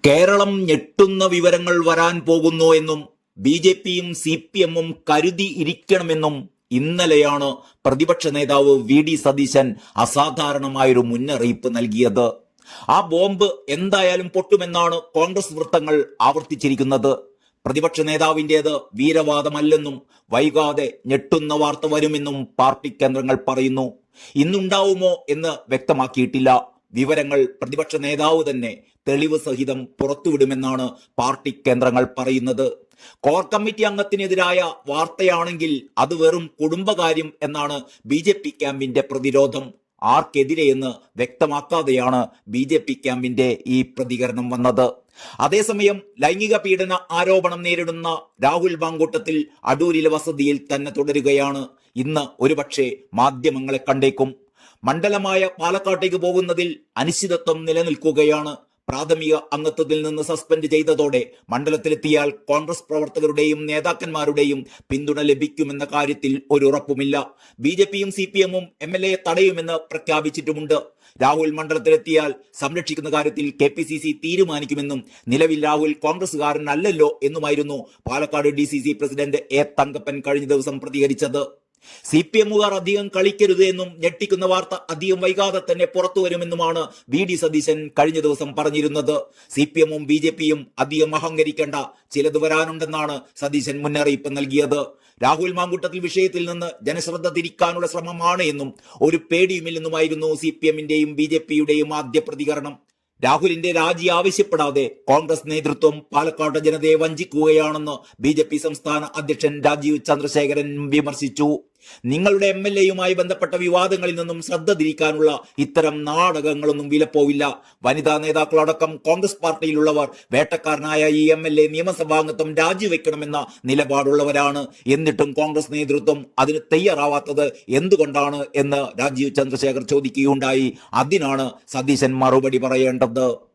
കേരളം ഞെട്ടുന്ന വിവരങ്ങൾ വരാൻ പോകുന്നു എന്നും ബി.ജെ.പിയും സി.പി.എമ്മും കരുതി ഇരിക്കണമെന്നും ഇന്നലെയാണ് പ്രതിപക്ഷ നേതാവ് വി.ഡി. സതീശൻ അസാധാരണമായൊരു മുന്നറിയിപ്പ് നൽകിയത്. ആ ബോംബ് എന്തായാലും പൊട്ടുമെന്നാണ് കോൺഗ്രസ് വൃത്തങ്ങൾ ആവർത്തിച്ചിരിക്കുന്നത്. പ്രതിപക്ഷ നേതാവിൻ്റേത് വീരവാദമല്ലെന്നും വൈകാതെ ഞെട്ടുന്ന വാർത്ത വരുമെന്നും പാർട്ടി കേന്ദ്രങ്ങൾ പറയുന്നു. ഇന്നുണ്ടാവുമോ എന്ന് വ്യക്തമാക്കിയിട്ടില്ല. വിവരങ്ങൾ പ്രതിപക്ഷ നേതാവ് തന്നെ തെളിവ് സഹിതം പുറത്തുവിടുമെന്നാണ് പാർട്ടി കേന്ദ്രങ്ങൾ പറയുന്നത്. കോർ കമ്മിറ്റി അംഗത്തിനെതിരായ വാർത്തയാണെങ്കിൽ അത് വെറും കുടുംബകാര്യം എന്നാണ് ബി.ജെ.പി ക്യാമ്പിന്റെ പ്രതിരോധം. ആർക്കെതിരെയെന്ന് വ്യക്തമാക്കാതെയാണ് ബി.ജെ.പി ക്യാമ്പിന്റെ ഈ പ്രതികരണം വന്നത്. അതേസമയം ലൈംഗിക പീഡന ആരോപണം നേരിടുന്ന രാഹുൽ മാങ്കൂട്ടത്തിൽ അടൂരിലെ വസതിയിൽ തന്നെ തുടരുകയാണ്. ഇന്ന് ഒരുപക്ഷെ മാധ്യമങ്ങളെ കണ്ടേക്കും. മണ്ഡലമായ പാലക്കാട്ടേക്ക് പോകുന്നതിൽ അനിശ്ചിതത്വം നിലനിൽക്കുകയാണ്. പ്രാഥമിക അംഗത്വത്തിൽ നിന്ന് സസ്പെൻഡ് ചെയ്തതോടെ മണ്ഡലത്തിലെത്തിയാൽ കോൺഗ്രസ് പ്രവർത്തകരുടെയും നേതാക്കന്മാരുടെയും പിന്തുണ ലഭിക്കുമെന്ന കാര്യത്തിൽ ഒരു ഉറപ്പുമില്ല. ബി.ജെ.പിയും സി.പി.എമ്മും എം.എൽ.എയെ തടയുമെന്ന് പ്രഖ്യാപിച്ചിട്ടുമുണ്ട്. രാഹുൽ മണ്ഡലത്തിലെത്തിയാൽ സംരക്ഷിക്കുന്ന കാര്യത്തിൽ കെ.പി.സി.സി തീരുമാനിക്കുമെന്നും നിലവിൽ രാഹുൽ കോൺഗ്രസുകാരനല്ലല്ലോ എന്നുമായിരുന്നു Palakkad DCC president A Thankappan കഴിഞ്ഞ ദിവസം പ്രതികരിച്ചത്. സി.പി.എമ്മുകാർ അധികം കളിക്കരുത് എന്നും ഞെട്ടിക്കുന്ന വാർത്ത അധികം വൈകാതെ തന്നെ പുറത്തു വരുമെന്നുമാണ് വി.ഡി. സതീശൻ കഴിഞ്ഞ ദിവസം പറഞ്ഞിരുന്നത്. സി.പി.എമ്മും ബി.ജെ.പിയും അധികം അഹങ്കരിക്കേണ്ട, ചിലത് വരാനുണ്ടെന്നാണ് സതീശൻ മുന്നറിയിപ്പ് നൽകിയത്. രാഹുൽ മാങ്കൂട്ടത്തിൽ വിഷയത്തിൽ നിന്ന് ജനശ്രദ്ധ തിരിക്കാനുള്ള ശ്രമമാണ് എന്നും ഒരു പേടിയുമില്ലെന്നുമായിരുന്നു സി.പി.എമ്മിന്റെയും ബി.ജെ.പിയുടെയും ആദ്യ പ്രതികരണം. രാഹുലിന്റെ രാജി ആവശ്യപ്പെടാതെ കോൺഗ്രസ് നേതൃത്വം പാലക്കാട് ജനതയെ വഞ്ചിക്കുകയാണെന്ന് ബി.ജെ.പി സംസ്ഥാന അധ്യക്ഷൻ രാജീവ് ചന്ദ്രശേഖരൻ വിമർശിച്ചു. നിങ്ങളുടെ എം.എൽ.എയുമായി ബന്ധപ്പെട്ട വിവാദങ്ങളിൽ നിന്നും ശ്രദ്ധ തിരിക്കാനുള്ള ഇത്തരം നാടകങ്ങളൊന്നും വിലപ്പോവില്ല. വനിതാ നേതാക്കളടക്കം കോൺഗ്രസ് പാർട്ടിയിലുള്ളവർ വേട്ടക്കാരനായ ഈ എം.എൽ.എ നിയമസഭാംഗത്വം രാജിവെക്കണമെന്ന നിലപാടുള്ളവരാണ്. എന്നിട്ടും കോൺഗ്രസ് നേതൃത്വം അതിന് തയ്യാറാവാത്തത് എന്തുകൊണ്ടാണ് എന്ന് രാജീവ് ചന്ദ്രശേഖർ ചോദിക്കുകയുണ്ടായി. അതിനാണ് സതീശൻ മറുപടി പറയേണ്ടത്.